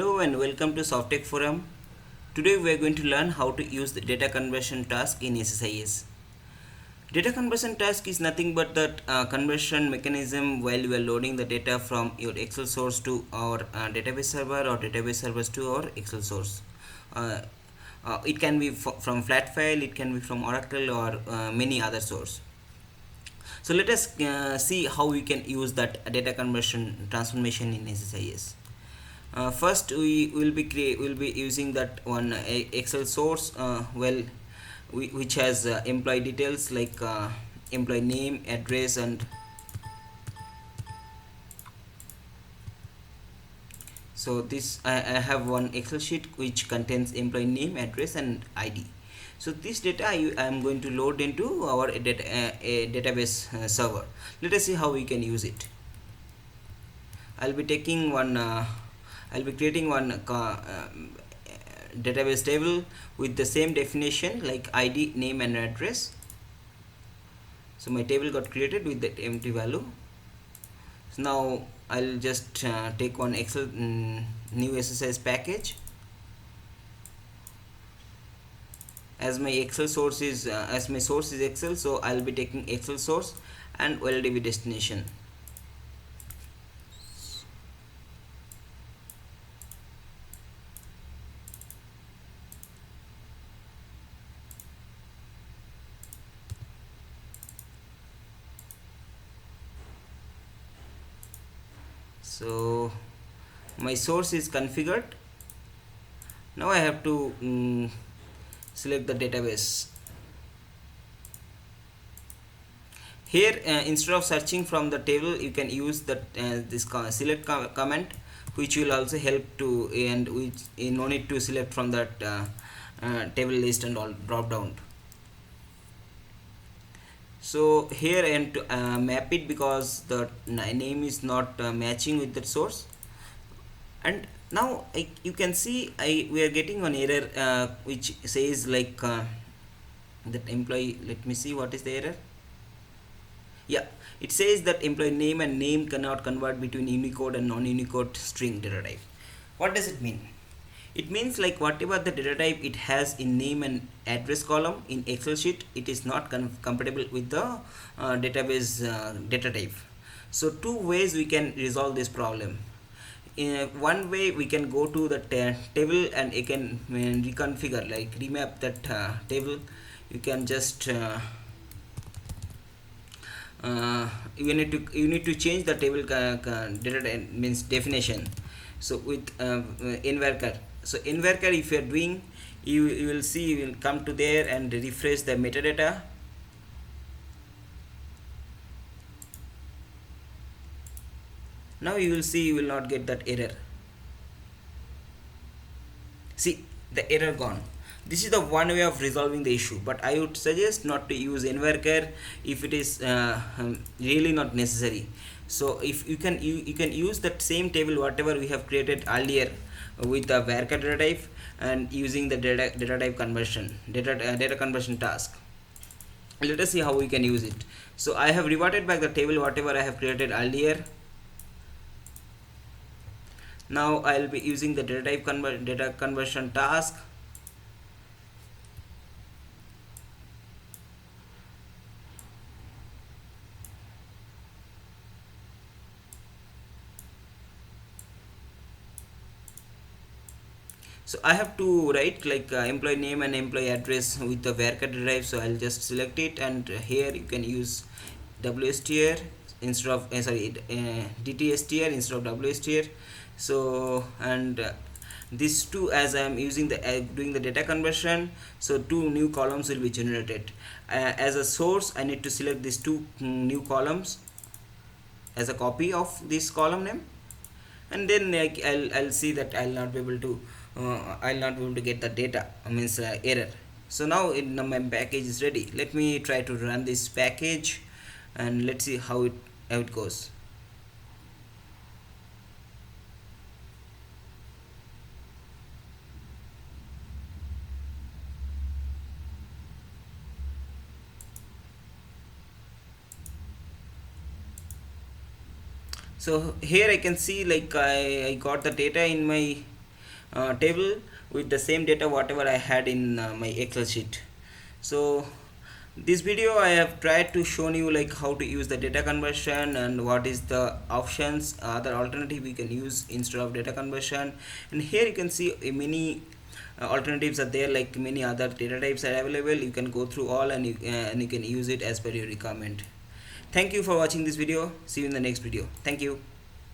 Hello and welcome to Softtech Forum. Today we are going to learn how to use the data conversion task in SSIS. Data conversion task is nothing but that conversion mechanism while we are loading the data from your Excel source to our database server or database servers to our Excel source. Uh, it can be from flat file, it can be from Oracle or many other source. So let us see how we can use that data conversion transformation in SSIS. First, we will be using that one Excel source, which has employee details like employee name, address, and so this I have one Excel sheet which contains employee name, address, and ID. So this data I am going to load into our database server. Let us see how we can use it. I'll be taking one. I'll be creating one database table with the same definition like ID, name, and address. So my table got created with that empty value. So now I'll just take one Excel new SSIS package. As my Excel source is as my source is Excel, so I'll be taking Excel source and OLDB destination. So my source is configured. Now I have to select the database. Here instead of searching from the table, you can use that this select command, which will also help to, and which no need to select from that table list and all drop down. So here I am to map it because the name is not matching with the source. And now you can see we are getting an error which says like that employee. Let me see what is the error. Yeah, it says that employee name and name cannot convert between Unicode and non-Unicode string data type. What does it mean? It means like whatever the data type it has in name and address column in Excel sheet, it is not compatible with the database data type. So two ways we can resolve this problem. One way we can go to the table and you can reconfigure, like remap that table. You can just you need to change the table data means definition. So with in worker, so in worker, if you are doing, you will see, you will come to there and refresh the metadata. Now you will see, you will not get that error. See the error gone. This is the one way of resolving the issue, but I would suggest not to use nvarchar if it is really not necessary. So if you can use that same table whatever we have created earlier with the varchar data type and using the data type conversion data conversion task. Let us see how we can use it. So I have reverted back the table whatever I have created earlier. Now I'll be using the data type data conversion task. So I have to write like employee name and employee address with the varchar derive. So I'll just select it, and here you can use wstr instead of dtstr instead of wstr. So and these two, as I am using the doing the data conversion, so two new columns will be generated. As a source, I need to select these two new columns as a copy of this column name, and then like I'll see that I'll not be able to get the data, means error. So now my package is ready. Let me try to run this package and let's see how it goes. So here I can see like I got the data in my table with the same data whatever I had in my Excel sheet. So this video I have tried to show you like how to use the data conversion and what is the options, other alternative we can use instead of data conversion. And here you can see many alternatives are there, like many other data types are available. You can go through all and you can use it as per your requirement. Thank you for watching this video. See you in the next video. Thank you.